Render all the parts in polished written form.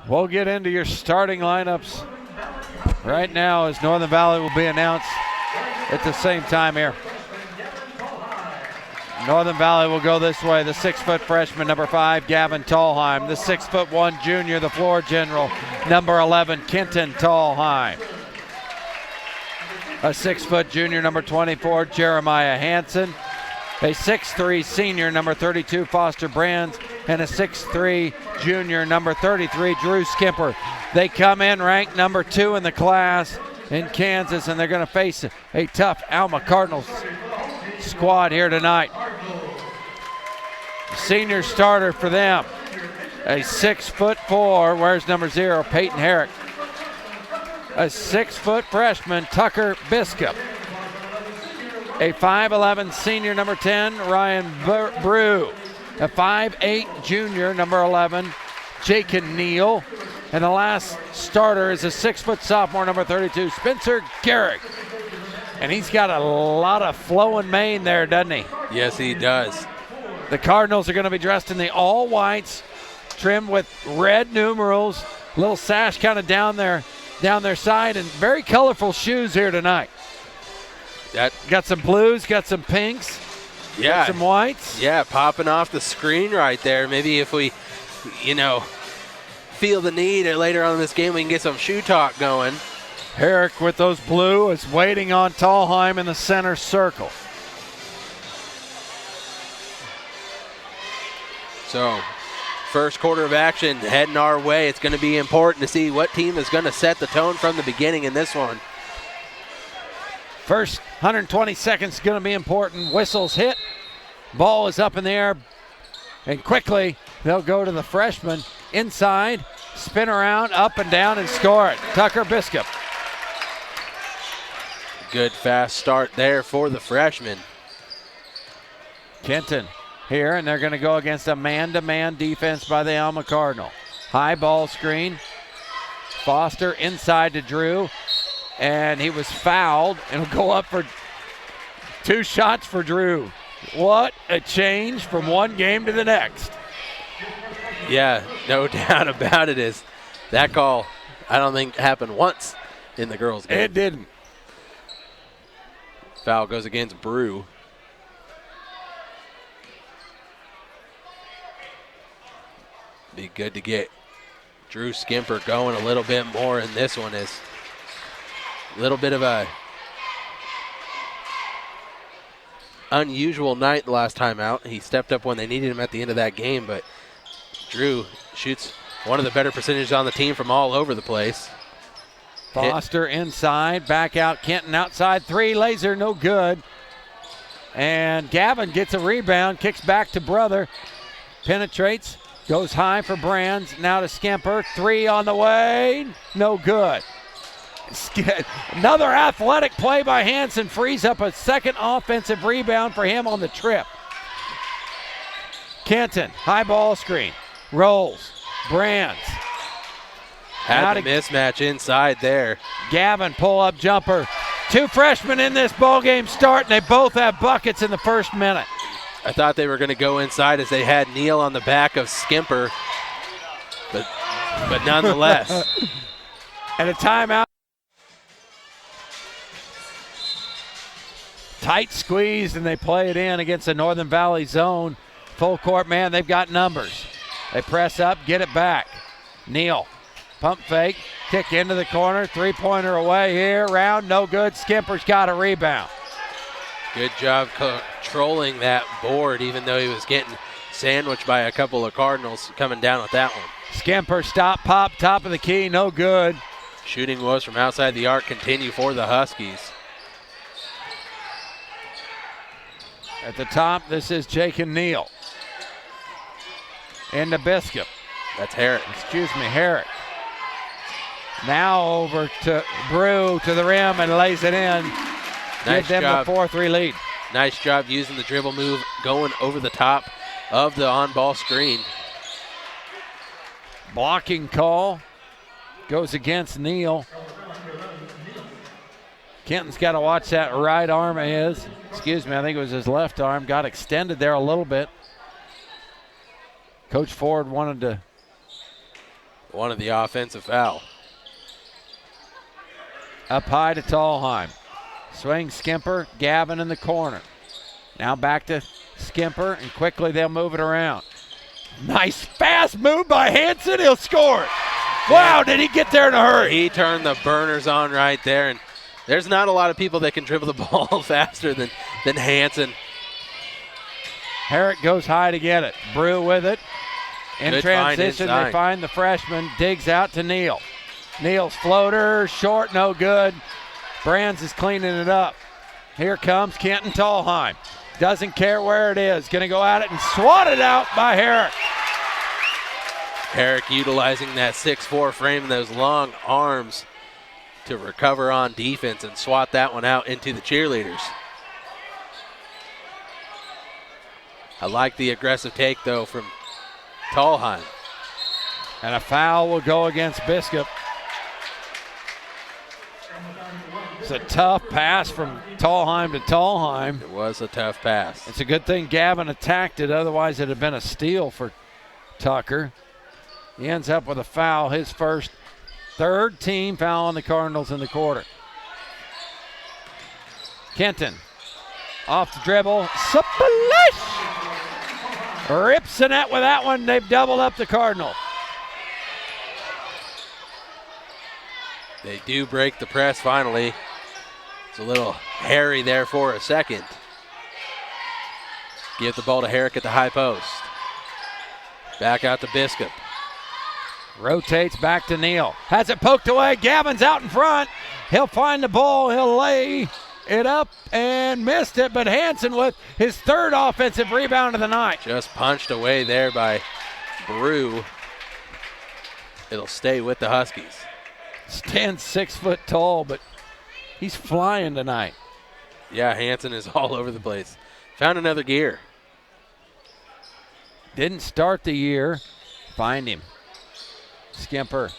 We'll get into your starting lineups right now as Northern Valley will be announced at the same time here. Northern Valley will go this way. The 6-foot freshman, number 5, Gavin Tallheim. The 6'1" junior, the floor general, number 11, Kenton Tallheim. A 6-foot junior, number 24, Jeremiah Hansen. A 6'3" senior, number 32, Foster Brands. And a 6'3" junior, number 33, Drew Skimper. They come in ranked number 2 in the class in Kansas, and they're going to face a tough Alma Cardinals squad here tonight. Senior starter for them, a 6'4", wears number 0, Peyton Herrick. A 6-foot freshman, Tucker Biscup. A 5'11" senior, number 10, Ryan Brew. A 5'8" junior, number 11, Jacob Neal. And the last starter is a 6-foot sophomore, number 32, Spencer Garrick. And he's got a lot of flowing mane there, doesn't he? Yes, he does. The Cardinals are going to be dressed in the all whites, trimmed with red numerals, little sash kind of down their side, and very colorful shoes here tonight. Got some blues, got some pinks, got some whites. Yeah, popping off the screen right there. Maybe if we, feel the need later on in this game, we can get some shoe talk going. Herrick with those blue is waiting on Tallheim in the center circle. So, first quarter of action heading our way. It's going to be important to see what team is going to set the tone from the beginning in this one. First 120 seconds going to be important. Whistles hit. Ball is up in the air. And quickly, they'll go to the freshman inside, spin around, up and down, and score it. Tucker Biscup. Good fast start there for the freshman. Kenton here, and they're going to go against a man-to-man defense by the Alma Cardinal. High ball screen. Foster inside to Drew, and he was fouled, and will go up for 2 shots for Drew. What a change from one game to the next. Yeah, no doubt about it. Is that call, I don't think happened once in the girls' game. It didn't. Foul goes against Brew. Be good to get Drew Skimper going a little bit more in this one. Is a little bit of a unusual night the last time out. He stepped up when they needed him at the end of that game, but Drew shoots one of the better percentages on the team from all over the place. Foster inside, back out, Kenton outside, 3, laser, no good. And Gavin gets a rebound, kicks back to Brother, penetrates, goes high for Brands, now to Skimper, 3 on the way, no good. Another athletic play by Hansen frees up a second offensive rebound for him on the trip. Kenton, high ball screen, rolls, Brands. Had the mismatch inside there. Gavin, pull-up jumper. 2 freshmen in this ballgame start, and they both have buckets in the first minute. I thought they were going to go inside as they had Neal on the back of Skimper, but nonetheless. And a timeout. Tight squeeze, and they play it in against the Northern Valley zone. Full court, man, they've got numbers. They press up, get it back. Neal. Pump fake, kick into the corner, 3-pointer away here, round, no good. Skimper's got a rebound. Good job controlling that board, even though he was getting sandwiched by a couple of Cardinals coming down with that one. Skimper, stop, pop, top of the key, no good. Shooting was from outside the arc, continue for the Huskies. At the top, this is Jacob Neal. Into Biscup. That's Herrick. Herrick. Now over to Brew to the rim and lays it in. Nice Give them job. the 4-3 lead. Nice job using the dribble move, going over the top of the on-ball screen. Blocking call goes against Neal. Kenton's got to watch that right arm of his. I think it was his left arm. Got extended there a little bit. Coach Ford wanted to Wanted the offensive foul. Up high to Tallheim. Swing Skimper, Gavin in the corner. Now back to Skimper, and quickly they'll move it around. Nice fast move by Hanson. He'll score it. Wow, did he get there in a hurry? He turned the burners on right there, and there's not a lot of people that can dribble the ball faster than Hanson. Herrick goes high to get it. Brew with it. In Good transition, they find the freshman. Digs out to Neal. Neal's floater, short, no good. Brands is cleaning it up. Here comes Kenton Tallheim. Doesn't care where it is. Going to go at it and swat it out by Herrick. Herrick utilizing that 6'4" frame and those long arms to recover on defense and swat that one out into the cheerleaders. I like the aggressive take, though, from Tallheim. And a foul will go against Biscup. It's a tough pass from Tallheim to Tallheim. It was a tough pass. It's a good thing Gavin attacked it, otherwise it would have been a steal for Tucker. He ends up with a foul, his first, third team foul on the Cardinals in the quarter. Kenton, off the dribble, splash! Rips the net with that one. They've doubled up the Cardinal. They do break the press finally. It's a little hairy there for a second. Give the ball to Herrick at the high post. Back out to Biscup. Rotates back to Neal. Has it poked away. Gavin's out in front. He'll find the ball. He'll lay it up and missed it. But Hanson with his third offensive rebound of the night. Just punched away there by Brew. It'll stay with the Huskies. Stands 6 foot tall, but he's flying tonight. Yeah, Hanson is all over the place. Found another gear. Didn't start the year. Find him. Skimper.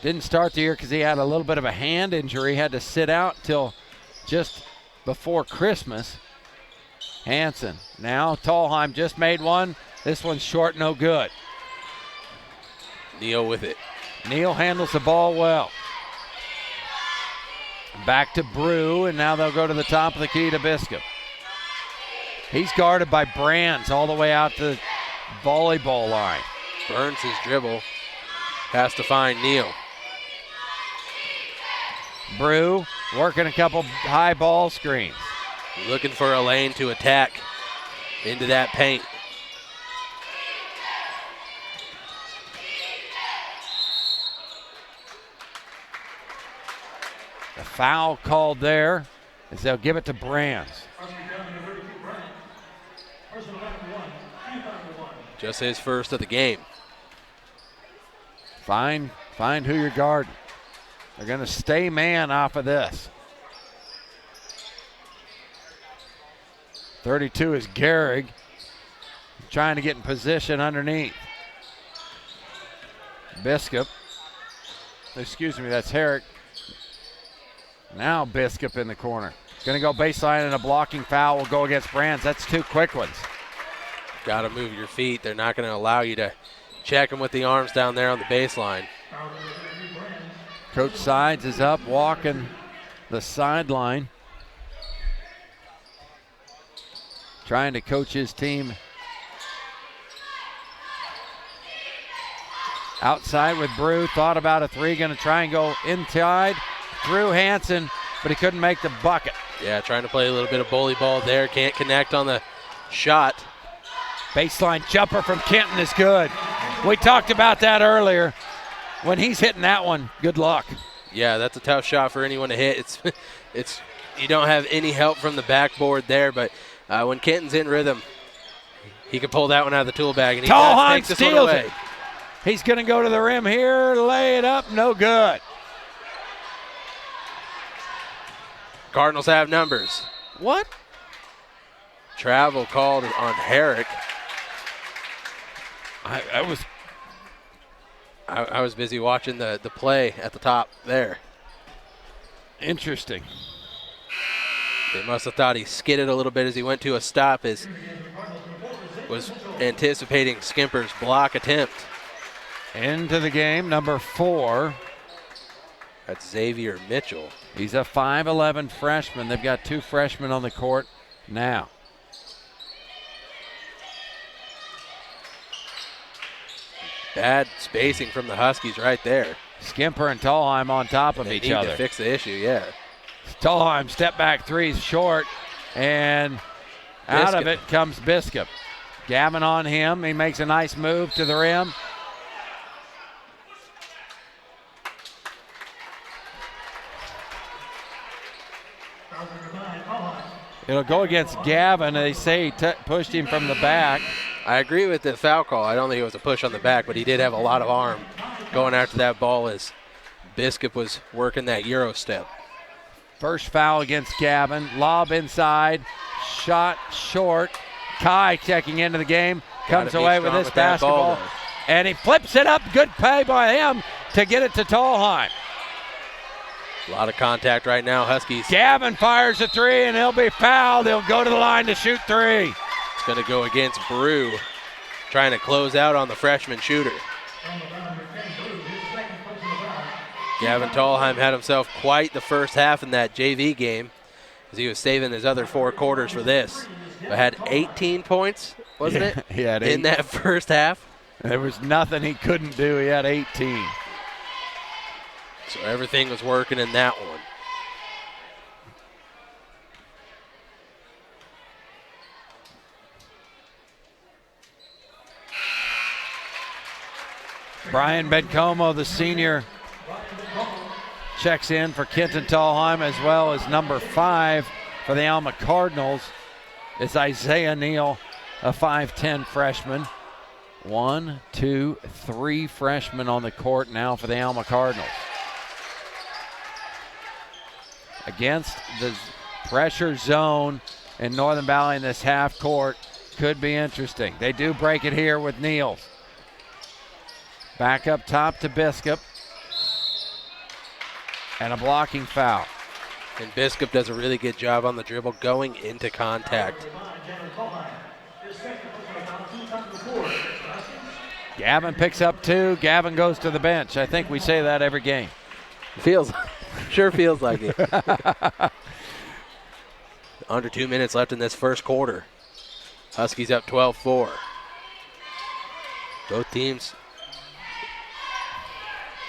Didn't start the year because he had a little bit of a hand injury. Had to sit out till just before Christmas. Hanson. Now Tallheim just made one. This one's short, no good. Neal with it. Neal handles the ball well. Back to Brew, and now they'll go to the top of the key to Biscup. He's guarded by Brands all the way out to the volleyball line. Burns his dribble. Has to find Neal. Brew working a couple high ball screens. Looking for a lane to attack into that paint. The foul called there as they'll give it to Brands. Just his first of the game. Find who you're guarding. They're going to stay man off of this. 32 is Gehrig, trying to get in position underneath. Biscup. Excuse me, that's Herrick. Now Biscup in the corner. Going to go baseline, and a blocking foul will go against Brands. That's two quick ones. Got to move your feet. They're not going to allow you to check them with the arms down there on the baseline. Coach Sides is up, walking the sideline, trying to coach his team. Outside with Brew, thought about a three, going to try and go inside through Hanson, but he couldn't make the bucket. Yeah, trying to play a little bit of bully ball there. Can't connect on the shot. Baseline jumper from Kenton is good. We talked about that earlier. When he's hitting that one, good luck. Yeah, that's a tough shot for anyone to hit. It's you don't have any help from the backboard there, but when Kenton's in rhythm, he can pull that one out of the tool bag, and he Tallheim takes this one steals away. it. He's going to go to the rim here, lay it up, no good. Cardinals have numbers. What? Travel called on Herrick. I was busy watching the play at the top there. Interesting. They must have thought he skidded a little bit as he went to a stop, as was anticipating Skimper's block attempt. Into the game, number 4. That's Xavier Mitchell. He's a 5'11 freshman. They've got 2 freshmen on the court now. Bad spacing from the Huskies right there. Skimper and Tallheim on top of each They need other. to fix the issue, yeah. Tallheim step back threes short, and out of it comes Biscup. Gavin on him. He makes a nice move to the rim. It'll go against Gavin. They say he pushed him from the back. I agree with the foul call. I don't think it was a push on the back, but he did have a lot of arm going after that ball as Biscup was working that Euro step. First foul against Gavin. Lob inside. Shot short. Kai checking into the game. Comes away with this basketball. And he flips it up. Good play by him to get it to Tallheim. A lot of contact right now, Huskies. Gavin fires a 3, and he'll be fouled. He'll go to the line to shoot 3. It's going to go against Brew, trying to close out on the freshman shooter. Gavin Tallheim had himself quite the first half in that JV game as he was saving his other 4 quarters for this. But had 18 points, wasn't it? He had 8 in that first half. There was nothing he couldn't do. He had 18. So everything was working in that one. Brian Bencomo, the senior, checks in for Kenton Tallheim, as well as number 5 for the Alma Cardinals. It's Isaiah Neal, a 5'10 freshman. 1, 2, 3 freshmen on the court now for the Alma Cardinals. Against the pressure zone in Northern Valley in this half court could be interesting. They do break it here with Neal. Back up top to Biscup. And a blocking foul. And Biscup does a really good job on the dribble going into contact. Gavin picks up 2. Gavin goes to the bench. I think we say that every game. Sure feels like it. Under 2 minutes left in this first quarter. Huskies up 12-4. Both teams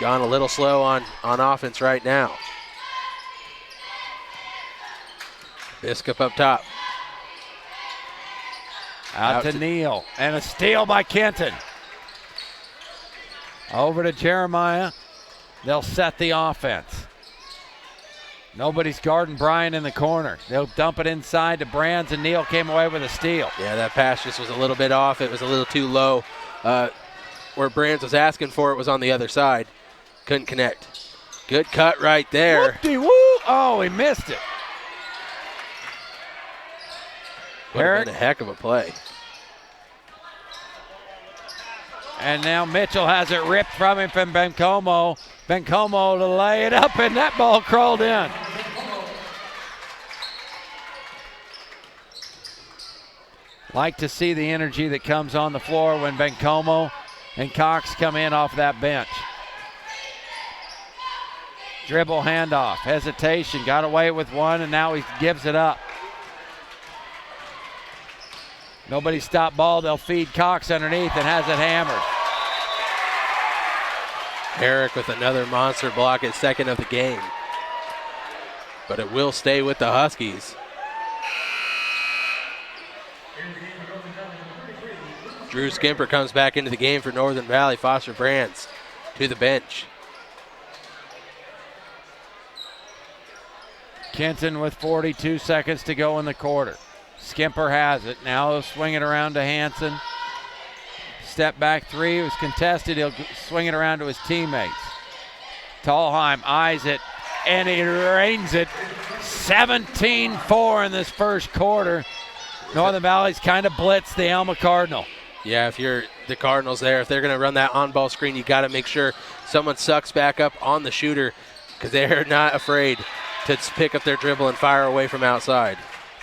gone a little slow on offense right now. Biscup up top. Out to Neal. And a steal by Kenton. Over to Jeremiah. They'll set the offense. Nobody's guarding Brian in the corner. They'll dump it inside to Brands, and Neal came away with a steal. Yeah, that pass just was a little bit off. It was a little too low. Where Brands was asking for it was on the other side. Couldn't connect. Good cut right there. Whoop-de-woo. Oh, he missed it. Would have been a heck of a play. And now Mitchell has it ripped from him from Bencomo. Bencomo to lay it up, and that ball crawled in. Like to see the energy that comes on the floor when Bencomo and Cox come in off that bench. Dribble handoff, hesitation, got away with one, and now he gives it up. Nobody stop ball, they'll feed Cox underneath and has it hammered. Herrick with another monster block, his second of the game. But it will stay with the Huskies. Drew Skimper comes back into the game for Northern Valley. Foster Brands to the bench. Kenton with 42 seconds to go in the quarter. Skimper has it. Now he'll swing it around to Hansen. Step back 3 was contested. He'll swing it around to his teammates. Tallheim eyes it, and he rains it. 17-4 in this first quarter. Northern Valley's kind of blitzed the Alma Cardinal. Yeah, if you're the Cardinals there, if they're going to run that on-ball screen, you got to make sure someone sucks back up on the shooter because they're not afraid to pick up their dribble and fire away from outside.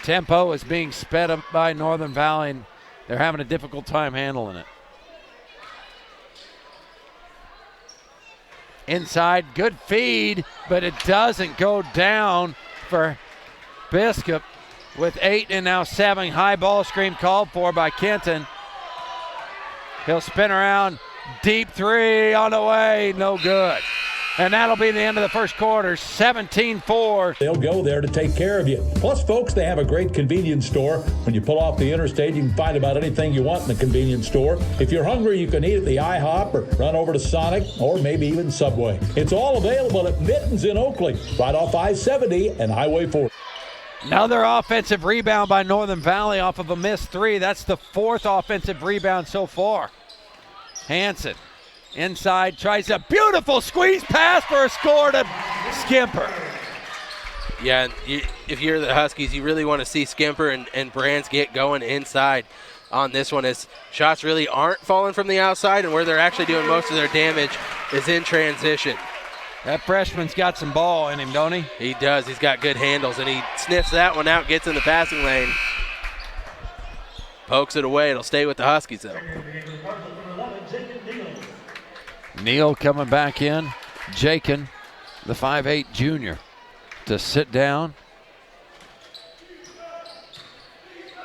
Tempo is being sped up by Northern Valley, and they're having a difficult time handling it. Inside, good feed, but it doesn't go down for Biscup with 8 and now 7. High ball screen called for by Kenton. He'll spin around, deep three on the way, no good. And that'll be the end of the first quarter, 17-4. They'll go there to take care of you. Plus, folks, they have a great convenience store. When you pull off the interstate, you can find about anything you want in the convenience store. If you're hungry, you can eat at the IHOP or run over to Sonic or maybe even Subway. It's all available at Mittens in Oakley, right off I-70 and Highway 4. Another offensive rebound by Northern Valley off of a missed three. That's the 4th offensive rebound so far. Hansen inside, tries a beautiful squeeze pass for a score to Skimper. Yeah, if you're the Huskies, you really want to see Skimper and Brands get going inside on this one, as shots really aren't falling from the outside, and where they're actually doing most of their damage is in transition. That freshman's got some ball in him, don't he? He does. He's got good handles, and he sniffs that one out, gets in the passing lane. Pokes it away. It'll stay with the Huskies, though. Neal coming back in. Jakin, the 5'8 junior, to sit down.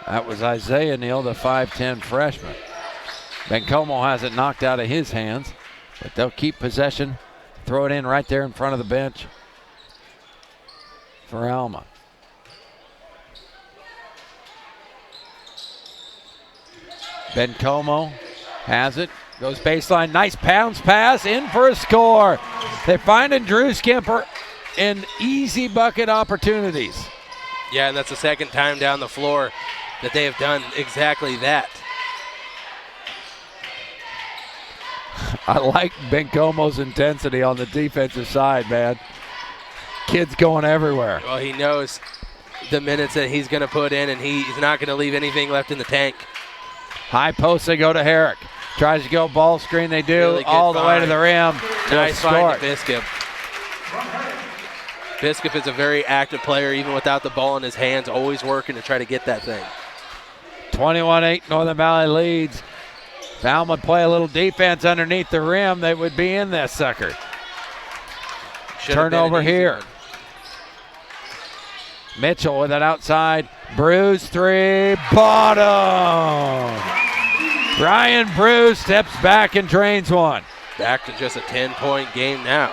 That was Isaiah Neal, the 5'10 freshman. Bencomo has it knocked out of his hands, but they'll keep possession. Throw it in right there in front of the bench for Alma. Bencomo has it. Goes baseline, nice bounce pass, in for a score. They're finding Drew Skimper in easy bucket opportunities. Yeah, and that's the second time down the floor that they have done exactly that. I like Bencomo's intensity on the defensive side, man. Kid's going everywhere. Well, he knows the minutes that he's going to put in, and he's not going to leave anything left in the tank. High post, they go to Herrick. Tries to go ball screen, they do, really all the way to the rim. Nice find to Biscup. Biscup is a very active player, even without the ball in his hands, always working to try to get that thing. 21-8, Northern Valley leads. Alma would play a little defense underneath the rim, they would be in this sucker. Turnover here. Mitchell with an outside. Bruce three. Bottom. Brian Bruce steps back and drains one. Back to just a 10-point game now.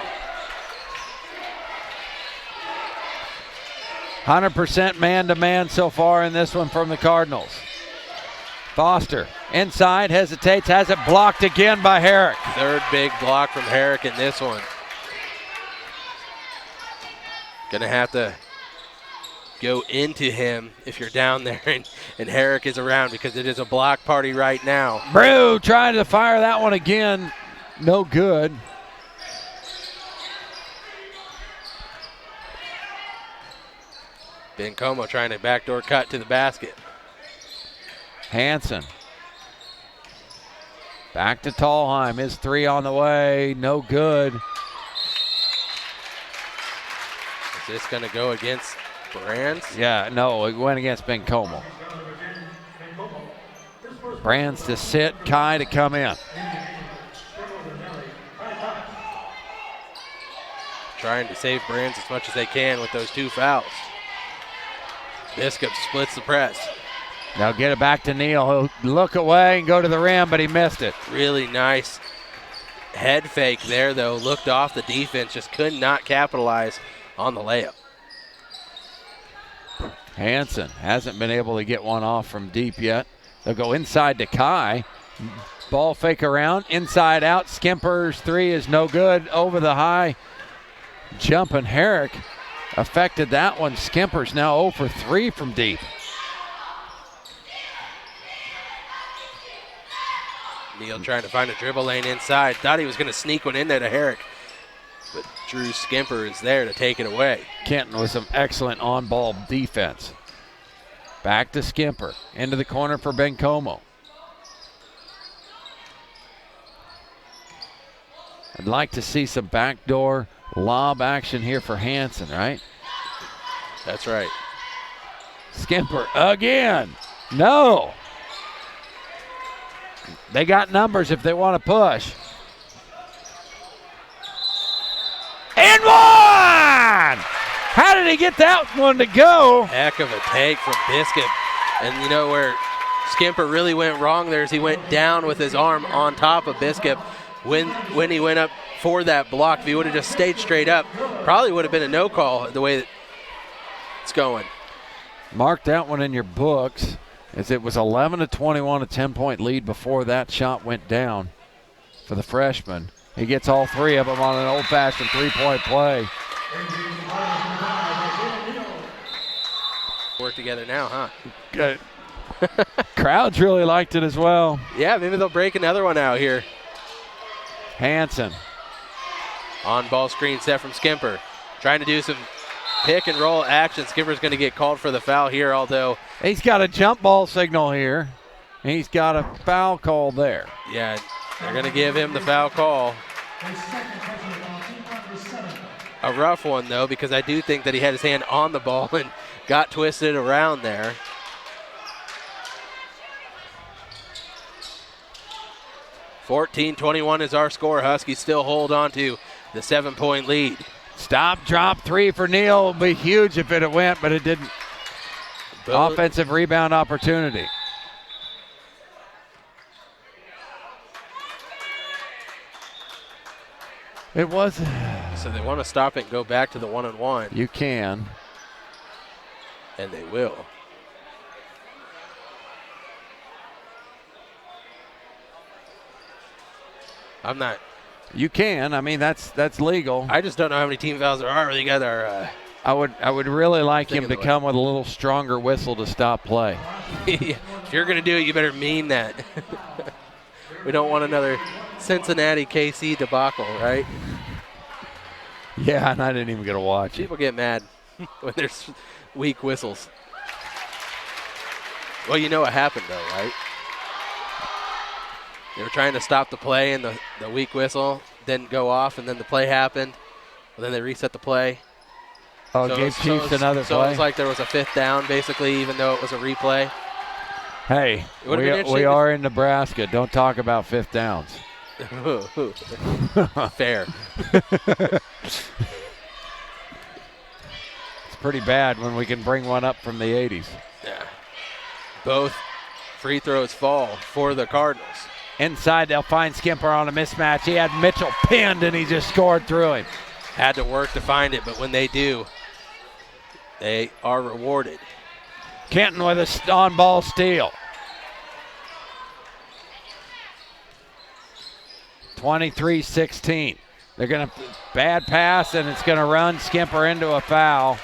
100% man-to-man so far in this one from the Cardinals. Foster inside, hesitates, has it blocked again by Herrick. Third big block from Herrick in this one. Gonna have to go into him if you're down there and Herrick is around, because it is a block party right now. Brew trying to fire that one again. No good. Bencomo trying to backdoor cut to the basket. Hansen. Back to Tallheim. His three on the way. No good. Is this going to go against Brands? Yeah, no, it went against Bencomo. Brands to sit, Kai to come in. Trying to save Brands as much as they can with those two fouls. Biscup splits the press. Now get it back to Neal. He'll look away and go to the rim, but he missed it. Really nice head fake there, though. Looked off the defense, just could not capitalize on the layup. Hansen hasn't been able to get one off from deep yet. They'll go inside to Kai. Ball fake around, inside out. Skimper's three is no good. Over the high. Jumping Herrick affected that one. Skimper's now 0 for 3 from deep. Neal trying to find a dribble lane inside. Thought he was going to sneak one in there to Herrick, but Drew Skimper is there to take it away. Kenton with some excellent on-ball defense. Back to Skimper. Into the corner for Bencomo. I'd like to see some backdoor lob action here for Hansen, right? That's right. Skimper again. No. They got numbers if they want to push. and one! How did he get that one to go? Heck of a take from Biscuit. And you know where Skimper really went wrong there is he went down with his arm on top of Biscuit when he went up for that block. If he would have just stayed straight up, probably would have been a no call the way that it's going. Mark that one in your books, as it was 11-21, a 10-point lead before that shot went down for the freshman. He gets all three of them on an old-fashioned three-point play. Work together now, huh? Good. Crowds really liked it as well. Yeah, maybe they'll break another one out here. Hansen. On ball screen set from Skimper. Trying to do some pick and roll action. Skimper's going to get called for the foul here, although. He's got a jump ball signal here. He's got a foul call there. Yeah, they're going to give him the foul call. A rough one, though, because I do think that he had his hand on the ball and got twisted around there. (14-21) is our score. Huskies still hold on to the 7-point lead. Stop, drop three for Neal. It would be huge if it went, but it didn't. Offensive rebound opportunity. It was. So they want to stop it and go back to the 1-on-1. You can. And they will. I'm not. You can. I mean, that's legal. I just don't know how many team fouls there are. You got our. I would really like him to come with a little stronger whistle to stop play. If you're going to do it, you better mean that. We don't want another Cincinnati KC debacle, right? Yeah, and I didn't even get to watch it. People get mad when there's weak whistles. Well, you know what happened, though, right? They were trying to stop the play, and the weak whistle didn't go off, and then the play happened. Then they reset the play. Oh, so gave Chiefs another play? So it was like there was a fifth down, basically, even though it was a replay. Hey, we are in Nebraska. Don't talk about fifth downs. Fair. It's pretty bad when we can bring one up from the 80s. Yeah. Both free throws fall for the Cardinals. Inside, they'll find Skimper on a mismatch. He had Mitchell pinned, and he just scored through him. Had to work to find it, but when they do, they are rewarded. Kenton with a on-ball steal. 23-16. They're going to bad pass, and it's going to run Skimper into a foul.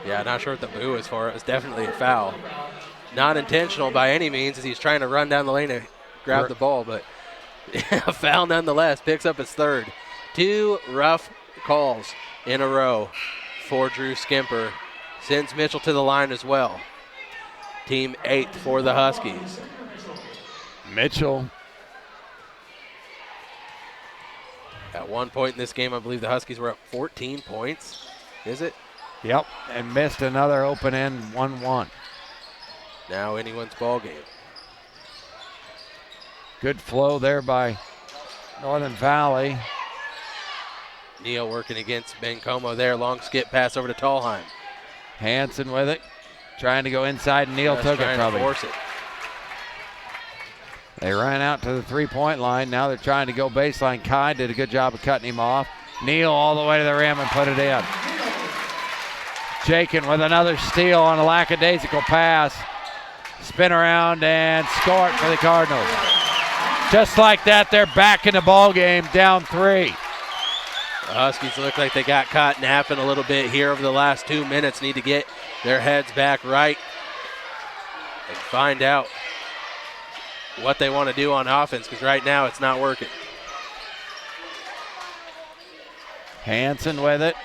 Yeah, not sure what the boo is for. It was definitely a foul. Not intentional by any means as he's trying to run down the lane to grab the ball, but a foul nonetheless. Picks up his third. 2 rough calls in a row for Drew Skimper. Sends Mitchell to the line as well. Team 8th for the Huskies. Mitchell. At one point in this game, I believe the Huskies were up 14 points. Is it? Yep, and missed another open end 1-1. Now anyone's ball game. Good flow there by Northern Valley. Neal working against Ben Como there. Long skip pass over to Tallheim. Hansen with it. Trying to go inside, and Neal took it probably. Force it. They ran out to the three-point line. Now they're trying to go baseline. Kai did a good job of cutting him off. Neal all the way to the rim and put it in. Jakin with another steal on a lackadaisical pass. Spin around and score it for the Cardinals. Just like that, they're back in the ball game, down 3. The Huskies look like they got caught napping a little bit here over the last 2 minutes. Need to get their heads back right and find out what they want to do on offense, because right now it's not working. Hansen with it.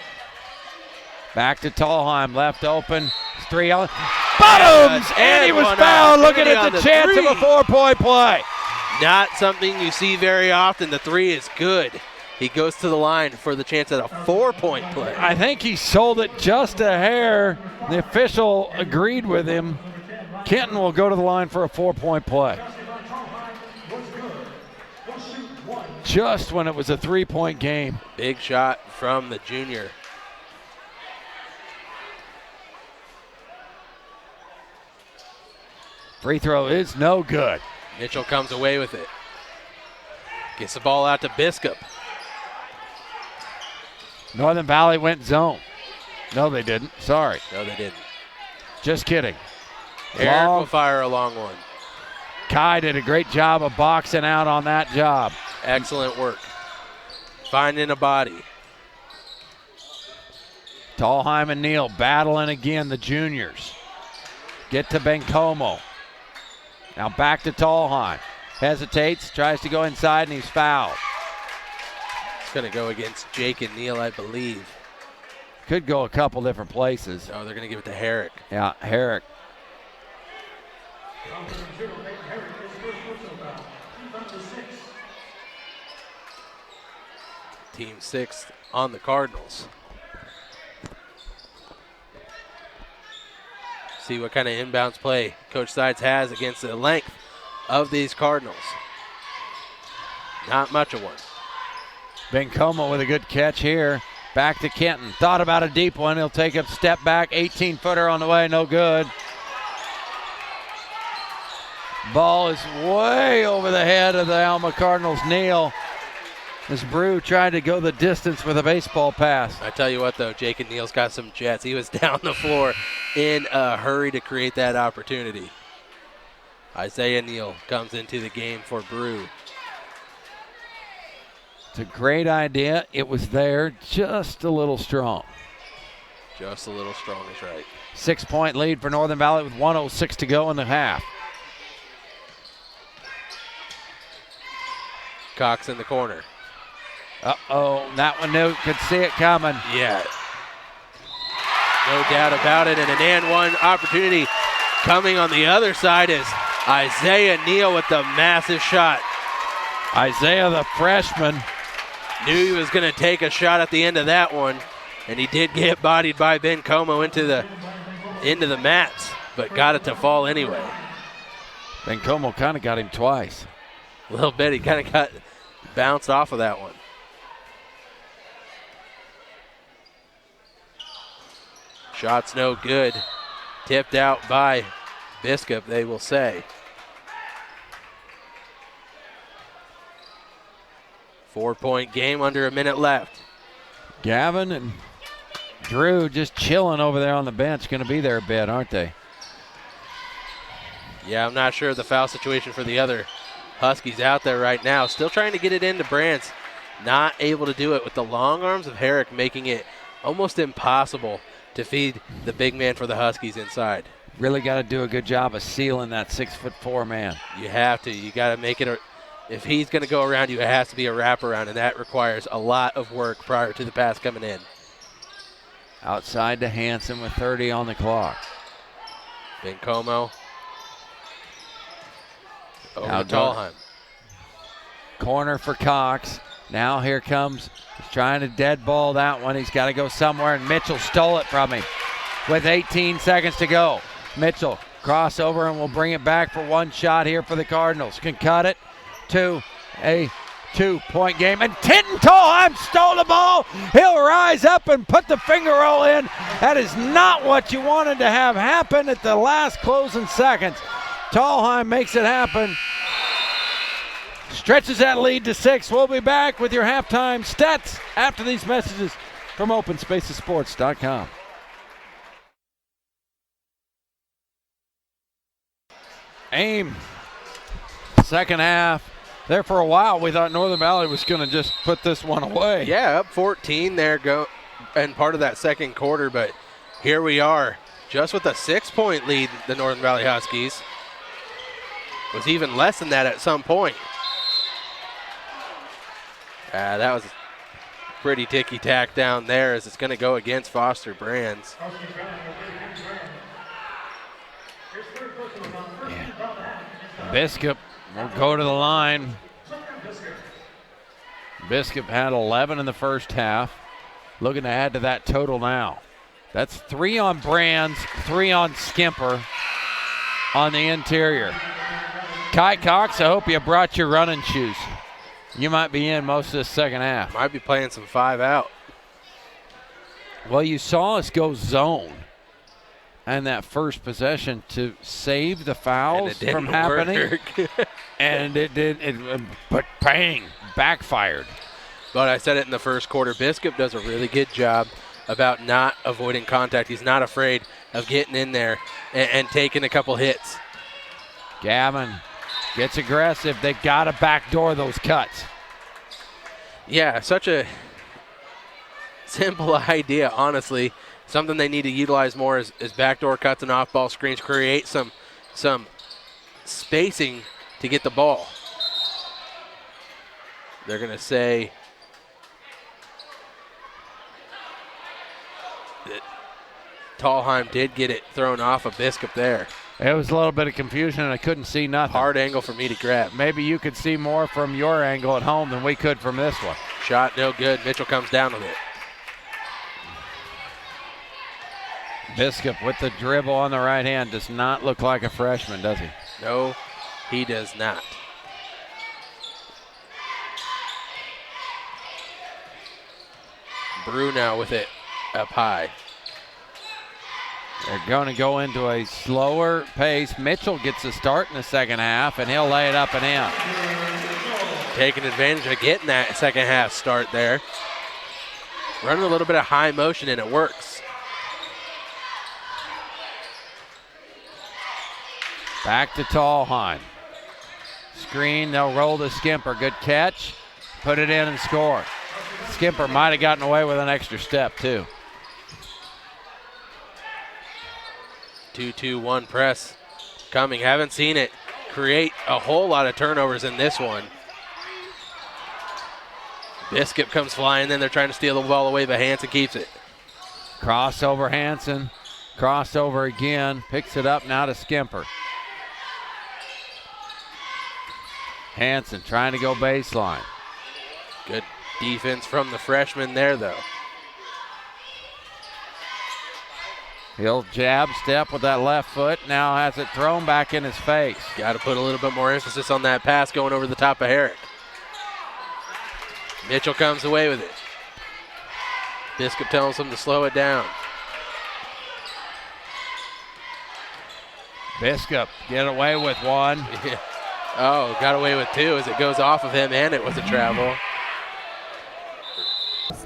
Back to Tallheim, left open. 3 on. Bottoms! And he was fouled. Looking at the chance of a 4-point play. Not something you see very often. The 3 is good. He goes to the line for the chance at a 4-point play. I think he sold it just a hair. The official agreed with him. Kenton will go to the line for a 4-point play. just when it was a 3-point game. Big shot from the junior. Free throw is no good. Mitchell comes away with it. Gets the ball out to Biskup. Northern Valley went zone. No, they didn't. Sorry. No, they didn't. Just kidding. Eric will fire a long one. Kai did a great job of boxing out on that job. Excellent work. Finding a body. Tallheim and Neal battling again, the juniors. Get to Bencomo. Now back to Tallheim. Hesitates, tries to go inside, and he's fouled. It's going to go against Jake and Neal, I believe. Could go a couple different places. Oh, they're going to give it to Herrick. Yeah, Herrick. Team 6 on the Cardinals. See what kind of inbounds play Coach Sides has against the length of these Cardinals. Not much of one. Bencomo with a good catch here. Back to Kenton. Thought about a deep one. He'll take a step back. 18-footer on the way. No good. Ball is way over the head of the Alma Cardinals. Neal, as Brew tried to go the distance with a baseball pass. I tell you what, though, Jake and Neal's got some jets. He was down the floor in a hurry to create that opportunity. Isaiah Neal comes into the game for Brew. It's a great idea. It was there, just a little strong. Just a little strong is right. 6-point lead for Northern Valley with 1:06 to go in the half. Cox in the corner. Uh-oh, that one could see it coming. Yeah. No doubt about it, and an and one opportunity coming on the other side is Isaiah Neal with the massive shot. Isaiah, the freshman. Knew he was going to take a shot at the end of that one, and he did get bodied by Bencomo into the mats, but got it to fall anyway. Bencomo kind of got him twice. A little bit. He kind of got bounced off of that one. Shot's no good. Tipped out by Biskup, they will say. 4-point game, under a minute left. Gavin and Drew just chilling over there on the bench. Going to be there a bit, aren't they? Yeah, I'm not sure of the foul situation for the other Huskies out there right now. Still trying to get it into Brands. Not able to do it with the long arms of Herrick, making it almost impossible to feed the big man for the Huskies inside. Really got to do a good job of sealing that 6'4" man. You have to. You got to make it if he's going to go around you, it has to be a wraparound, and that requires a lot of work prior to the pass coming in. Outside to Hansen with 30 on the clock. Bencomo. Over now to Tallheim. Corner for Cox. Now here comes, he's trying to dead ball that one. He's got to go somewhere, and Mitchell stole it from him with 18 seconds to go. Mitchell crossover, and will bring it back for one shot here for the Cardinals. Can cut it to a 2-point game. And Tinton Tallheim stole the ball. He'll rise up and put the finger roll in. That is not what you wanted to have happen at the last closing seconds. Tallheim makes it happen. Stretches that lead to 6. We'll be back with your halftime stats after these messages from OpenSpacesSports.com. Aim. Second half. There for a while, we thought Northern Valley was going to just put this one away. Yeah, up 14 there, and part of that second quarter, but here we are, just with a 6-point lead, the Northern Valley Huskies. Was even less than that at some point. That was pretty ticky-tack down there, as it's going to go against Foster Brands. Yeah. Biskup will go to the line. Biskup had 11 in the first half. Looking to add to that total now. That's 3 on Brands, 3 on Skimper on the interior. Kai Cox, I hope you brought your running shoes. You might be in most of the second half. Might be playing some 5 out. Well, you saw us go zone and that first possession to save the fouls from happening. And but bang, backfired. But I said it in the first quarter. Biscup does a really good job about not avoiding contact. He's not afraid of getting in there and taking a couple hits. Gavin gets aggressive. They got to backdoor those cuts. Yeah, such a simple idea, honestly. Something they need to utilize more is backdoor cuts and off-ball screens. Create some spacing to get the ball. They're going to say that Tallheim did get it thrown off of Biscup there. It was a little bit of confusion, and I couldn't see nothing. Hard angle for me to grab. Maybe you could see more from your angle at home than we could from this one. Shot no good. Mitchell comes down with it. Biscup with the dribble on the right hand does not look like a freshman, does he? No, he does not. Brew now with it up high. They're going to go into a slower pace. Mitchell gets a start in the second half, and he'll lay it up and in. Taking advantage of getting that second half start there. Running a little bit of high motion, and it works. Back to Tallheim. Screen, they'll roll to Skimper. Good catch. Put it in and score. Skimper might have gotten away with an extra step, too. 2-2-1 press coming. Haven't seen it create a whole lot of turnovers in this one. Biscup comes flying, then they're trying to steal the ball away, but Hansen keeps it. Crossover Hansen. Crossover again. Picks it up now to Skimper. Hansen trying to go baseline. Good defense from the freshman there, though. He'll jab step with that left foot. Now has it thrown back in his face. Got to put a little bit more emphasis on that pass going over the top of Herrick. Mitchell comes away with it. Biscup tells him to slow it down. Biscup get away with one. Oh, got away with two as it goes off of him, and it was a travel.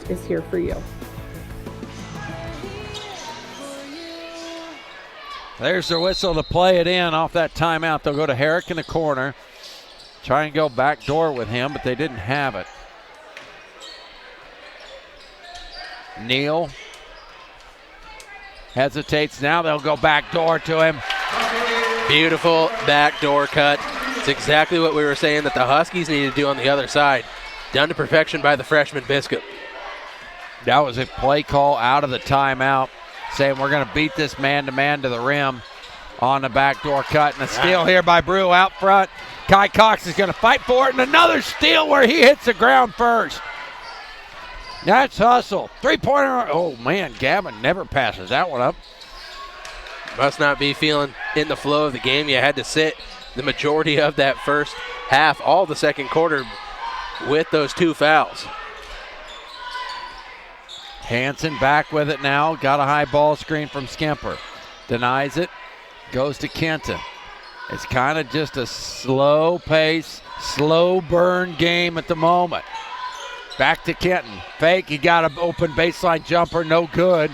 Is here for you. There's their whistle to play it in off that timeout. They'll go to Herrick in the corner. Try and go back door with him, but they didn't have it. Neal hesitates now. They'll go back door to him. Beautiful backdoor cut. It's exactly what we were saying that the Huskies need to do on the other side. Done to perfection by the freshman Biscup. That was a play call out of the timeout, saying we're going to beat this man-to-man to the rim on the backdoor cut. And a steal here by Brew out front. Kai Cox is going to fight for it, and another steal where he hits the ground first. That's hustle. Three-pointer. Oh, man, Gavin never passes that one up. Must not be feeling in the flow of the game. You had to sit the majority of that first half, all the second quarter, with those two fouls. Hansen back with it now. Got a high ball screen from Skimper. Denies it. Goes to Kenton. It's kind of just a slow pace, slow burn game at the moment. Back to Kenton. Fake. He got an open baseline jumper. No good.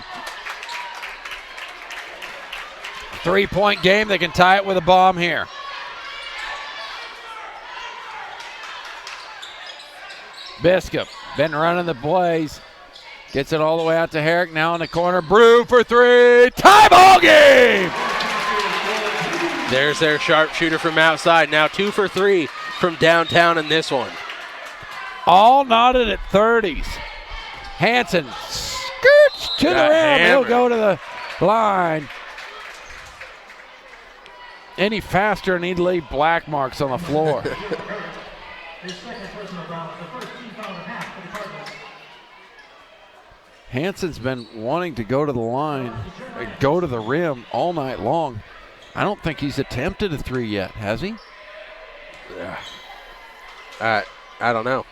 3-point game. They can tie it with a bomb here. Biscup been running the plays. Gets it all the way out to Herrick. Now in the corner. Brew for three. Tie ball game! There's their sharpshooter from outside. Now 2 for 3 from downtown in this one. All knotted at 30s. Hansen skirts to the rim. He'll go to the line. Any faster and he'd leave black marks on the floor. Hansen's been wanting to go to the line, go to the rim all night long. I don't think he's attempted a three yet, has he? Yeah. I don't know.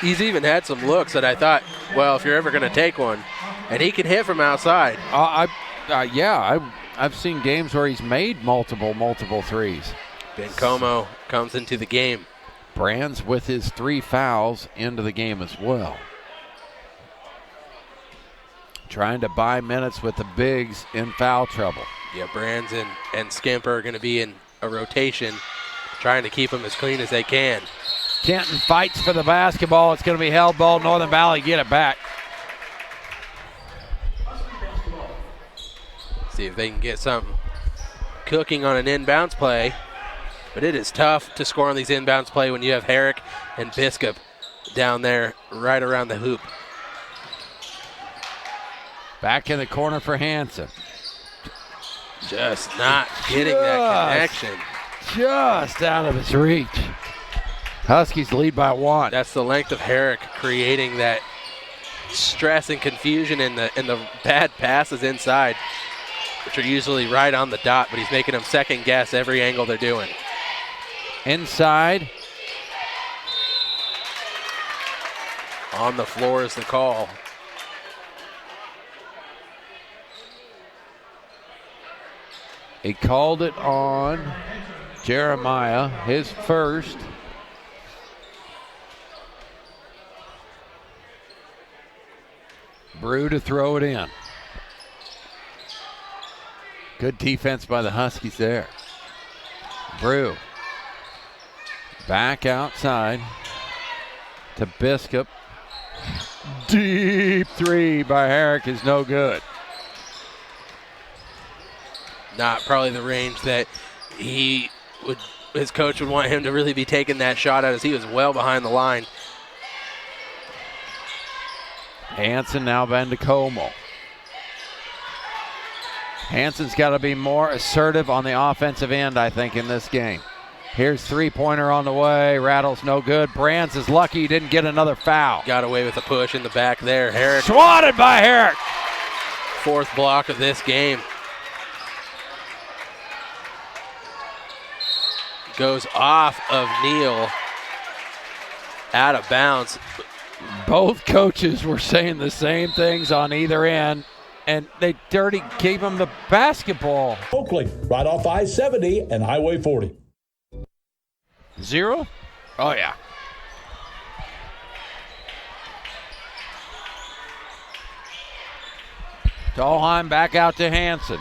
He's even had some looks that I thought, well, if you're ever going to take one, and he can hit from outside. I've seen games where he's made multiple threes. Bencomo comes into the game. Brands with his 3 fouls into the game as well. Trying to buy minutes with the bigs in foul trouble. Yeah, Brands and Skimper are going to be in a rotation, trying to keep them as clean as they can. Kenton fights for the basketball. It's going to be held ball. Northern Valley get it back. See if they can get something cooking on an inbounds play. But it is tough to score on these inbounds play when you have Herrick and Biskup down there right around the hoop. Back in the corner for Hansen. Just not getting that connection. Just out of his reach. Huskies lead by 1. That's the length of Herrick creating that stress and confusion in the bad passes inside, which are usually right on the dot, but he's making them second guess every angle they're doing. Inside. On the floor is the call. He called it on Jeremiah, his first. Brew to throw it in. Good defense by the Huskies there. Brew. Back outside to Biskup. Deep 3 by Herrick is no good. Not probably the range that his coach would want him to really be taking that shot at, as he was well behind the line. Hansen now Bencomo. Hansen's got to be more assertive on the offensive end, I think, in this game. Here's 3-pointer on the way. Rattles no good. Brands is lucky he didn't get another foul. Got away with a push in the back there. Herrick. Swatted by Herrick. 4th block of this game. Goes off of Neal. Out of bounds. Both coaches were saying the same things on either end, and they dirty gave him the basketball. Oakley, right off I-70 and Highway 40. 0? Oh, yeah. Dahlheim back out to Hansen.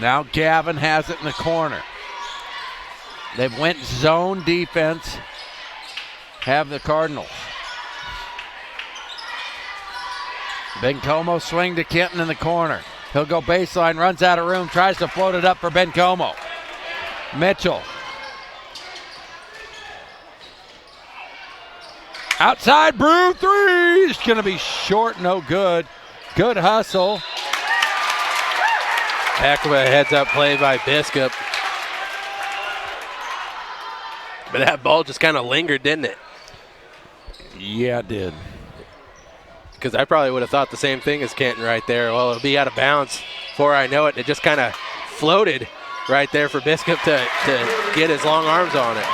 Now Gavin has it in the corner. They've went zone defense, have the Cardinals. Bencomo swing to Kenton in the corner. He'll go baseline, runs out of room, tries to float it up for Bencomo. Mitchell. Outside, Brew 3. It's going to be short, no good. Good hustle. Heck of a heads-up play by Biskup. But that ball just kind of lingered, didn't it? Yeah, it did. Because I probably would have thought the same thing as Kenton right there. Well, it'll be out of bounds before I know it. It just kind of floated right there for Biskup to get his long arms on it.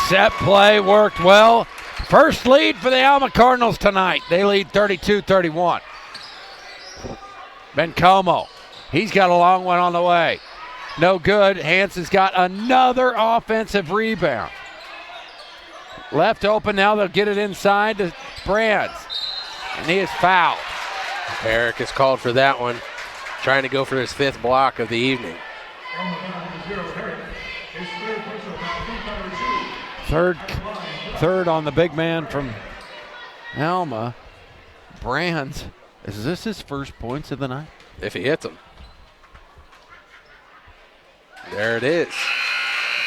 Set play worked well. First lead for the Alma Cardinals tonight. They lead 32-31. Bencomo. He's got a long one on the way. No good. Hansen's got another offensive rebound. Left open now. They'll get it inside to Brands. And he is fouled. Herrick is called for that one. Trying to go for his 5th block of the evening. Third on the big man from Alma. Brands. Is this his first points of the night? If he hits them. There it is.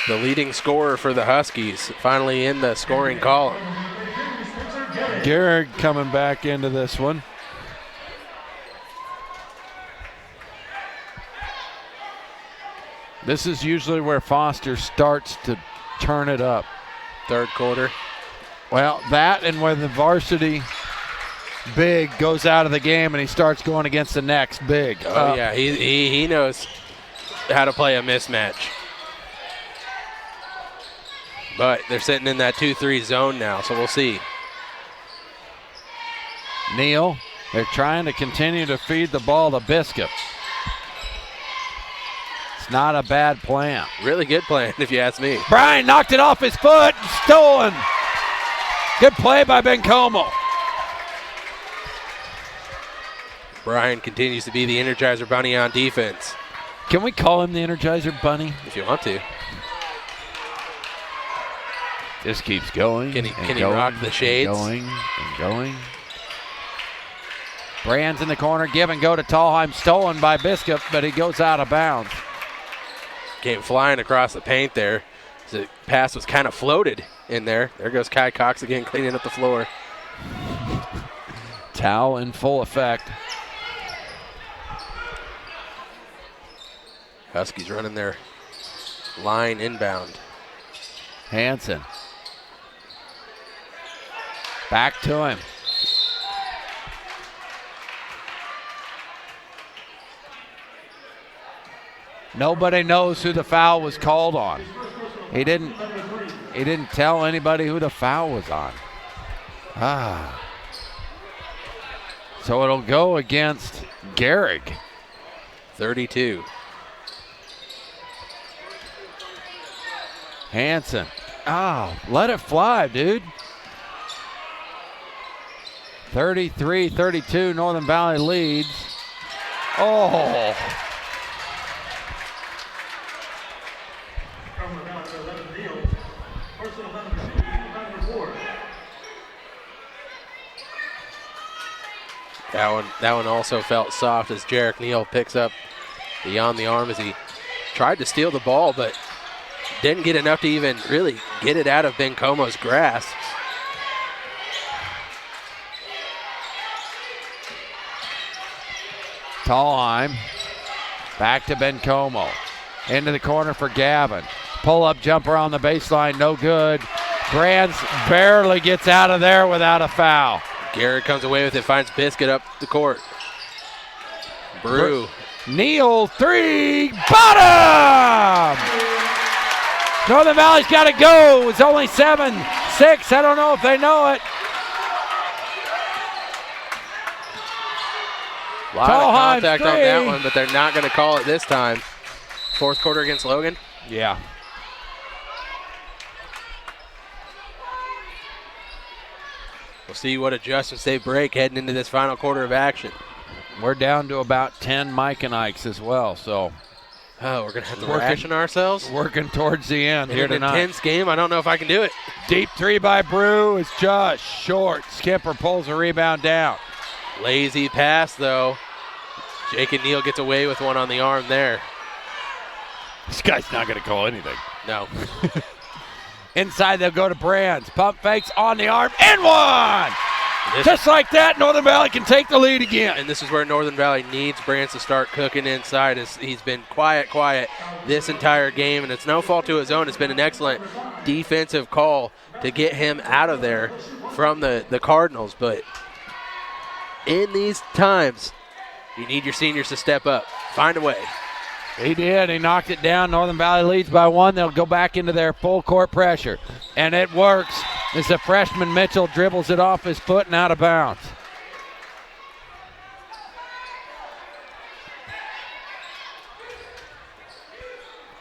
The leading scorer for the Huskies, finally in the scoring column. Garrett coming back into this one. This is usually where Foster starts to turn it up. 3rd quarter. Well, that and when the varsity big goes out of the game and he starts going against the next big. Oh, yeah, he knows. how to play a mismatch. But they're sitting in that 2-3 zone now, so we'll see. Neal, they're trying to continue to feed the ball to Biscup. It's not a bad plan. Really good plan, if you ask me. Bryan knocked it off his foot. Stolen. Good play by Bencomo. Bryan continues to be the Energizer Bunny on defense. Can we call him the Energizer Bunny? If you want to. This keeps going. Can he rock the shades? Going. Brand's in the corner. Give and go to Tallheim. Stolen by Biscup, but he goes out of bounds. Came flying across the paint there. The pass was kind of floated in there. There goes Kai Cox again, cleaning up the floor. Towel in full effect. Huskies running their line inbound. Hansen. Back to him. Nobody knows who the foul was called on. He didn't tell anybody who the foul was on. So it'll go against Gehrig. 32. Hansen. Let it fly, dude. 33-32, Northern Valley leads. Oh. That one also felt soft as Jarek Neal picks up beyond the arm as he tried to steal the ball, but didn't get enough to even really get it out of Bencomo's grasp. Tallheim. Back to Bencomo. Into the corner for Gavin. Pull-up jumper on the baseline, no good. Brands barely gets out of there without a foul. Garrett comes away with it, finds Biscuit up the court. Brew. Neal, three, bottom! Northern Valley's got to go. It's only 7-6. I don't know if they know it. A lot of contact on that one, but they're not going to call it this time. Fourth quarter against Logan? Yeah. We'll see what adjustments they break heading into this final quarter of action. We're down to about 10 Mike and Ikes as well, so. Oh, we're going to have to ration ourselves? Working towards the end here tonight. An intense game. I don't know if I can do it. Deep three by Brew is just short. Skipper pulls a rebound down. Lazy pass, though. Jake and Neal gets away with one on the arm there. This guy's not going to call anything. No. Inside, they'll go to Brands. Pump fakes on the arm, and one! Just like that, Northern Valley can take the lead again. And this is where Northern Valley needs Brands to start cooking inside. As he's been quiet this entire game, and it's no fault to his own. It's been an excellent defensive call to get him out of there from the Cardinals. But in these times, you need your seniors to step up. Find a way. He did. He knocked it down. Northern Valley leads by 1. They'll go back into their full court pressure. And it works as the freshman Mitchell dribbles it off his foot and out of bounds.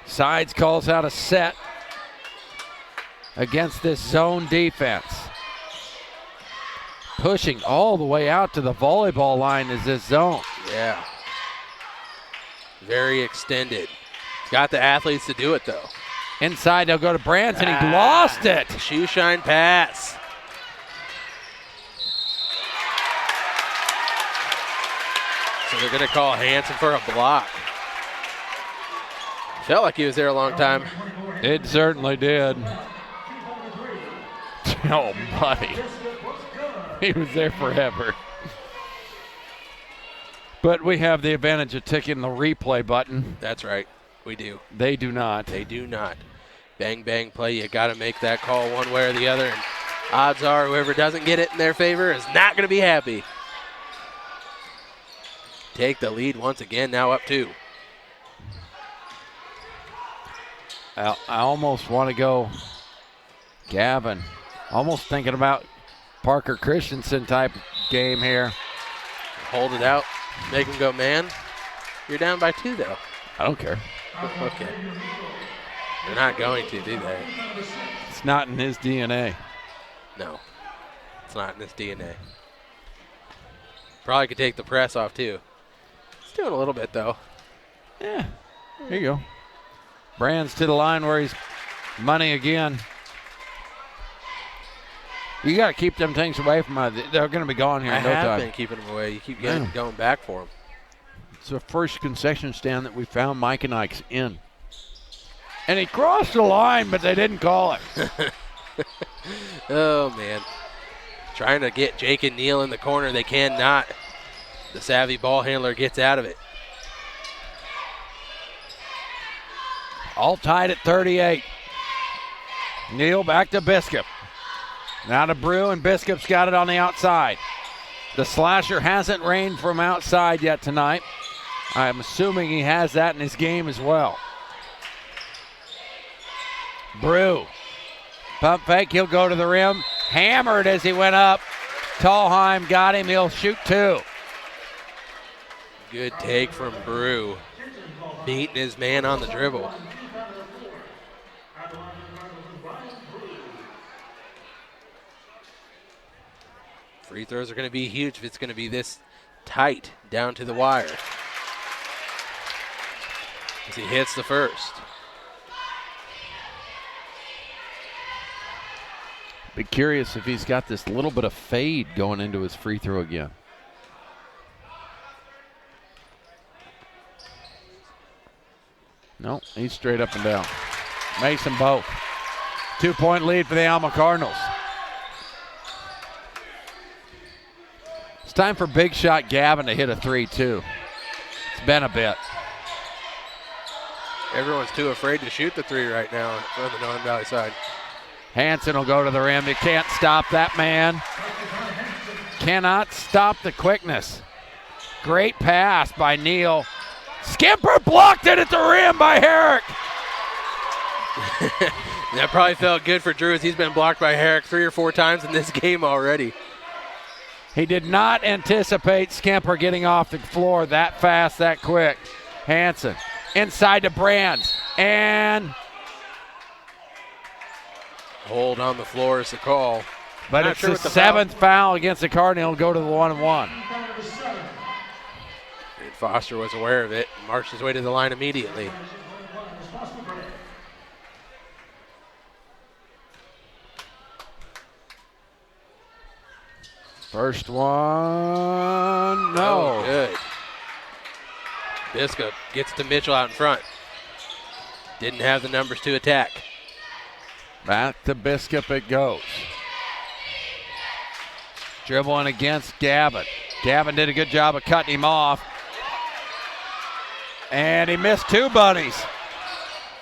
Sides calls out a set against this zone defense. Pushing all the way out to the volleyball line is this zone. Yeah. Very extended. He's got the athletes to do it, though. Inside, they'll go to Brands, and he lost it. Shoe shine pass. So they're going to call Hansen for a block. Felt like he was there a long time. It certainly did. Oh, buddy. He was there forever. But we have the advantage of ticking the replay button. That's right. We do. They do not. They do not. Bang, bang play. You got to make that call one way or the other. And odds are whoever doesn't get it in their favor is not going to be happy. Take the lead once again, now up 2. I almost want to go Gavin. Almost thinking about Parker Christensen type game here. Hold it out. Make him go man. You're down by 2, though. I don't care. Okay. They're not going to, do they? It's not in his DNA. No. It's not in his DNA. Probably could take the press off, too. He's doing a little bit, though. Yeah. Here you go. Brands to the line where he's money again. You got to keep them things away from they're going to be gone here in no time. I have been keeping them away. You keep going back for them. It's the first concession stand that we found Mike and Ike's in. And he crossed the line, but they didn't call it. Oh, man. Trying to get Jake and Neal in the corner. They cannot. The savvy ball handler gets out of it. All tied at 38. Neal back to Biscup. Now to Brew, and Biscup's got it on the outside. The slasher hasn't rained from outside yet tonight. I'm assuming he has that in his game as well. Brew. Pump fake, he'll go to the rim. Hammered as he went up. Tallheim got him, he'll shoot 2. Good take from Brew. Beating his man on the dribble. Free throws are going to be huge if it's going to be this tight down to the wire. As he hits the first. Be curious if he's got this little bit of fade going into his free throw again. No, he's straight up and down. Makes them both. 2-point lead for the Alma Cardinals. It's time for big shot Gavin to hit a 3, too. It's been a bit. Everyone's too afraid to shoot the 3 right now on the Northern Valley side. Hansen will go to the rim. You can't stop that man. Cannot stop the quickness. Great pass by Neal. Skimper blocked it at the rim by Herrick. That probably felt good for Drew as he's been blocked by Herrick 3 or 4 times in this game already. He did not anticipate Skimper getting off the floor that fast, that quick. Hansen inside to Brands. And hold on the floor is the call. But Not it's sure the what the 7th foul against the Cardinals. He'll go to the 1-1. And Foster was aware of it and marched his way to the line immediately. First one, no. Oh, good. Biscup gets to Mitchell out in front. Didn't have the numbers to attack. Back to Biscup it goes. Dribbling against Gavin. Gavin did a good job of cutting him off. And he missed 2 bunnies.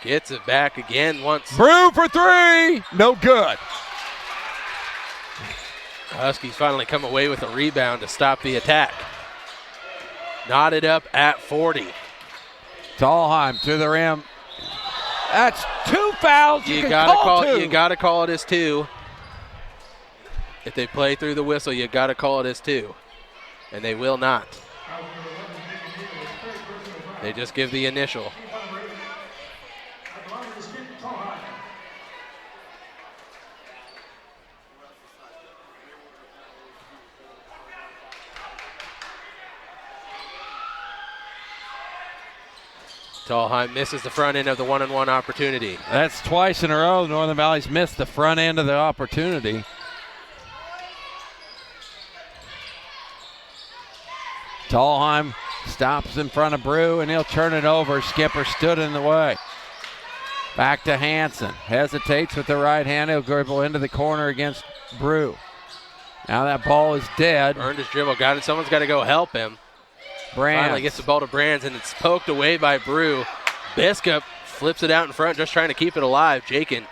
Gets it back again once. Brew for 3. No good. Huskies finally come away with a rebound to stop the attack. Knotted up at 40. Tallheim to the rim. That's 2 fouls. You gotta call 2. You gotta call it as 2. If they play through the whistle, you gotta call it as 2. And they will not. They just give the initial. Tallheim misses the front end of the 1-on-1 opportunity. That's twice in a row Northern Valley's missed the front end of the opportunity. Tallheim stops in front of Brew, and he'll turn it over. Skipper stood in the way. Back to Hansen. Hesitates with the right hand. He'll dribble into the corner against Brew. Now that ball is dead. Earned his dribble. Got it. Someone's got to go help him. Brands. Finally gets the ball to Brands, and it's poked away by Brew. Biscup flips it out in front, just trying to keep it alive. Jake and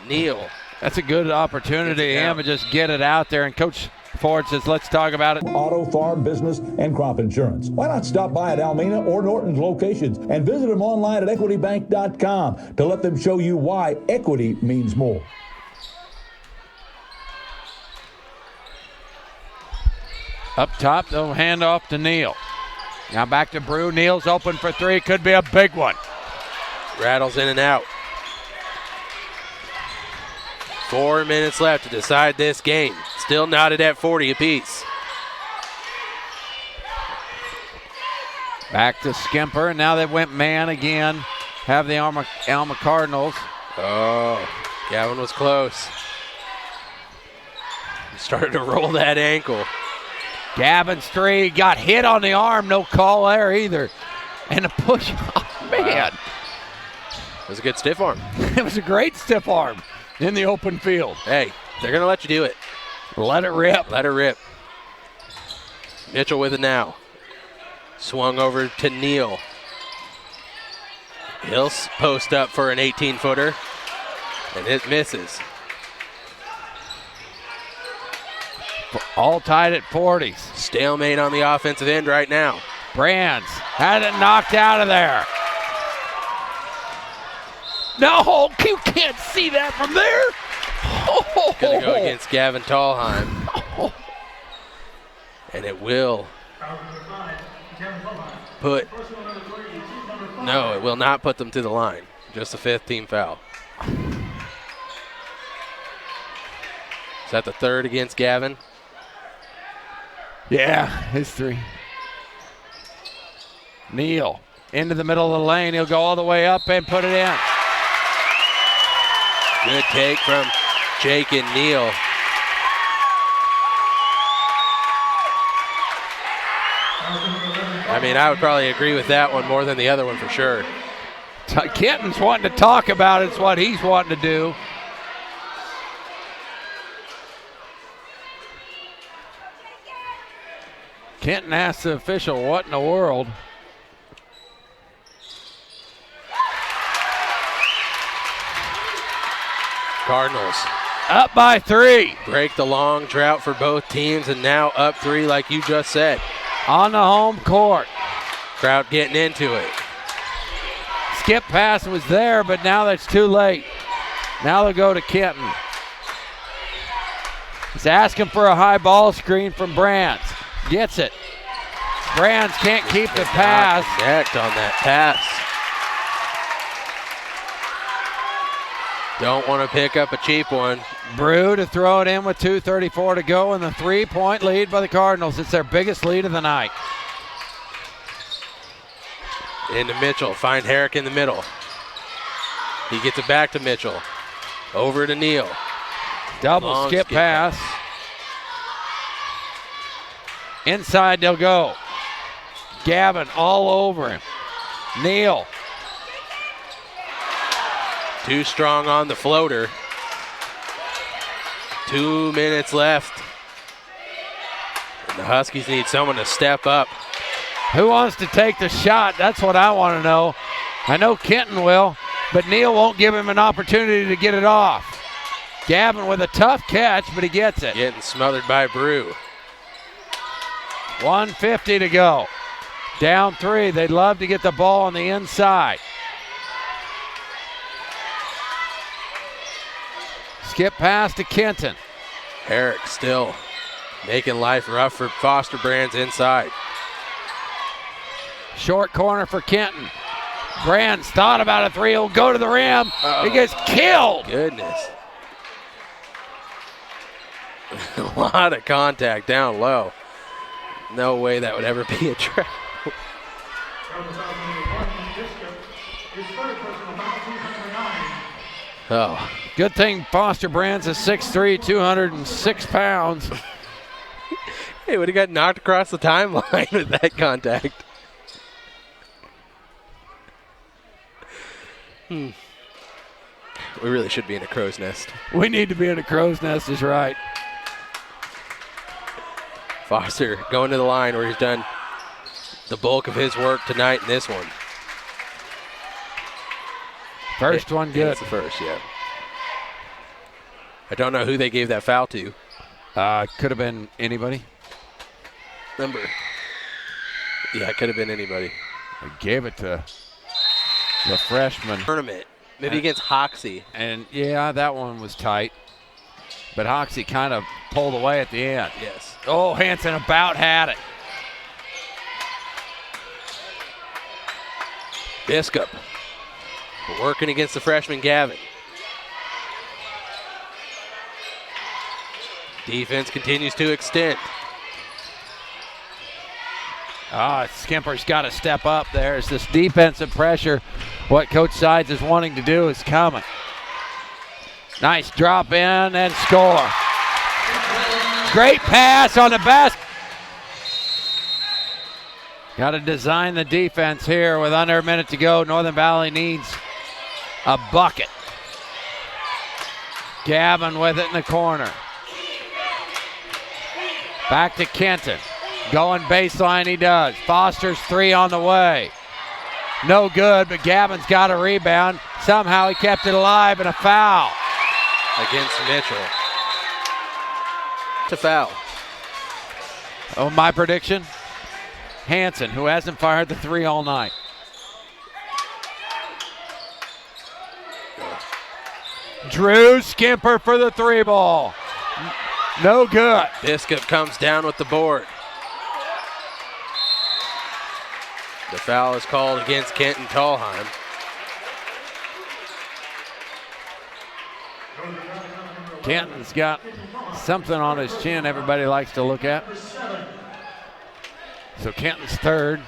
Neal. That's a good opportunity for him to just get it out there. And Coach Ford says, let's talk about it. Auto, farm, business, and crop insurance. Why not stop by at Almena or Norton's locations and visit them online at equitybank.com to let them show you why equity means more. Up top, they'll hand off to Neal. Now back to Brew. Neal's open for three. Could be a big one. Rattles in and out. 4 minutes left to decide this game. Still knotted at 40 apiece. Back to Skimper. Now they went man again. Have the Alma Cardinals. Oh, Gavin was close. He started to roll that ankle. Gavin's three. Got hit on the arm. No call there either. And a push. Oh, man. Wow. It was a good stiff arm. It was a great stiff arm in the open field. Hey, they're going to let you do it. Let it rip. Let her rip. Mitchell with it now. Swung over to Neal. He'll post up for an 18-footer, and it misses. All tied at 40s. Stalemate on the offensive end right now. Brands had it knocked out of there. No, you can't see that from there. Oh. Gonna go against Gavin Tallheim. Oh. And it will it will not put them to the line. Just a 5th team foul. Is that the 3rd against Gavin? Yeah, his 3. Neal into the middle of the lane. He'll go all the way up and put it in. Good take from Jake and Neal. I mean, I would probably agree with that one more than the other one for sure. Kenton's wanting to talk about it. It's what he's wanting to do. Kenton asked the official, what in the world? Cardinals up by 3. Break the long drought for both teams, and now up 3 like you just said. On the home court. Crowd getting into it. Skip pass was there, but now that's too late. Now they'll go to Kenton. He's asking for a high ball screen from Brands. Gets it. Brands can't keep the pass. Connect on that pass. Don't want to pick up a cheap one. Brew to throw it in with 2:34 to go, and the 3-point lead by the Cardinals. It's their biggest lead of the night. Into Mitchell. Find Herrick in the middle. He gets it back to Mitchell. Over to Neal. Double Long skip pass. Inside they'll go. Gavin all over him. Neal. Too strong on the floater. 2 minutes left. And the Huskies need someone to step up. Who wants to take the shot? That's what I want to know. I know Kenton will, but Neal won't give him an opportunity to get it off. Gavin with a tough catch, but he gets it. Getting smothered by Brew. 1:50 to go. Down 3. They'd love to get the ball on the inside. Skip pass to Kenton. Herrick still making life rough for Foster Brands inside. Short corner for Kenton. Brands thought about a 3. He'll go to the rim. Uh-oh. He gets killed. Goodness. A lot of contact down low. No way that would ever be a trap. Oh. Good thing Foster Brands is 6'3", 206 pounds. He would have got knocked across the timeline with that contact. We really should be in a crow's nest. We need to be in a crow's nest is right. Foster going to the line where he's done the bulk of his work tonight in this one. First one good. It's the first, yeah. I don't know who they gave that foul to. Could have been anybody. Yeah, it could have been anybody. They gave it to the freshman. Tournament. Maybe against Hoxie. And, yeah, that one was tight. But Hoxie kind of pulled away at the end. Yes. Oh, Hanson about had it. Biscup working against the freshman Gavin. Defense continues to extend. Skimper's got to step up there as this defensive pressure. What Coach Sides is wanting to do is coming. Nice drop in and score. Great pass on the basket. Got to design the defense here with under a minute to go. Northern Valley needs a bucket. Gavin with it in the corner. Back to Kenton. Going baseline, he does. Foster's three on the way. No good, but Gavin's got a rebound. Somehow he kept it alive, and a foul. Against Mitchell. It's a foul. Oh, my prediction? Hanson, who hasn't fired the three all night. Drew Skimper for the three ball. No good. Biscup comes down with the board. The foul is called against Kenton Tallheim. Kenton's got something on his chin everybody likes to look at. So Kenton's third.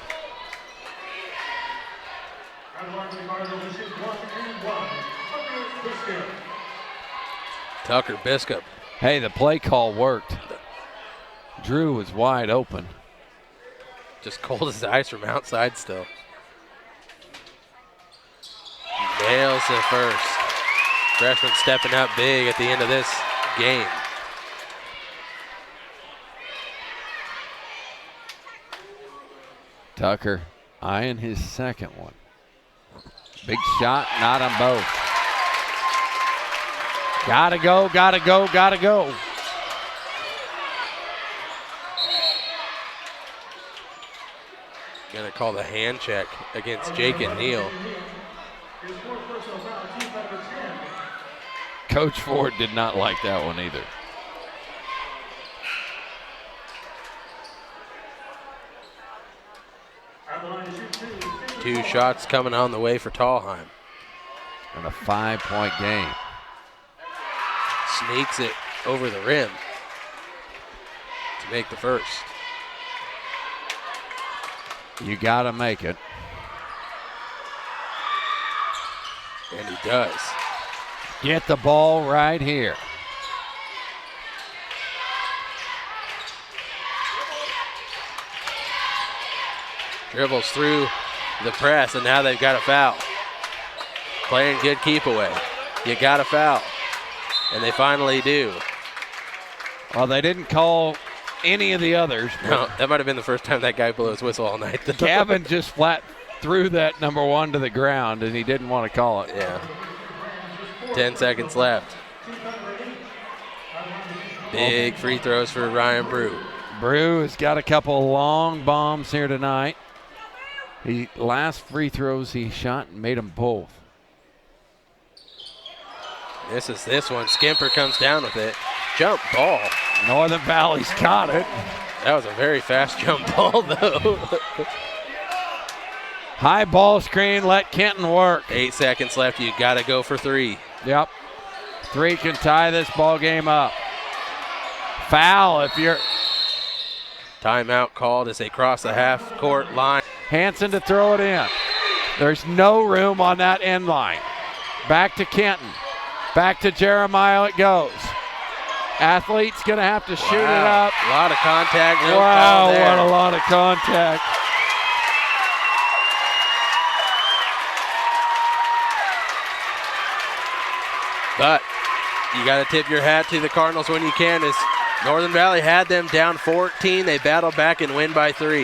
Tucker Biscup. Hey, the play call worked. Drew was wide open. Just cold as ice from outside still. Nails the first. Freshman stepping up big at the end of this game. Tucker eyeing his second one. Big shot, not on both. Gotta go, gotta go, gotta go. Gonna call the hand check against Jake and Neal. Coach Ford did not like that one either. Two shots coming on the way for Tallheim. And a 5-point game. Sneaks it over the rim to make the first. You gotta make it. And he does. Get the ball right here. Dribbles through the press, and now they've got a foul. Playing good keep away. You got a foul. And they finally do. Well, they didn't call any of the others. No, that might have been the first time that guy blew his whistle all night. Gavin just flat threw that number one to the ground, and he didn't want to call it. Yeah. 10 seconds left. Big free throws for Ryan Brew. Brew has got a couple long bombs here tonight. Last free throws he shot and made them both. This is this one. Skimper comes down with it. Jump ball. Northern Valley's got it. That was a very fast jump ball, though. High ball screen, let Kenton work. 8 seconds left. You got to go for three. Yep. Three can tie this ball game up. Foul if you're... Timeout called as they cross the half-court line. Hanson to throw it in. There's no room on that end line. Back to Kenton. Back to Jeremiah it goes. Athlete's going to have to shoot it up. A lot of contact. No wow, foul there. what a lot of contact. But you got to tip your hat to the Cardinals when you can, as Northern Valley had them down 14. They battled back and win by 3.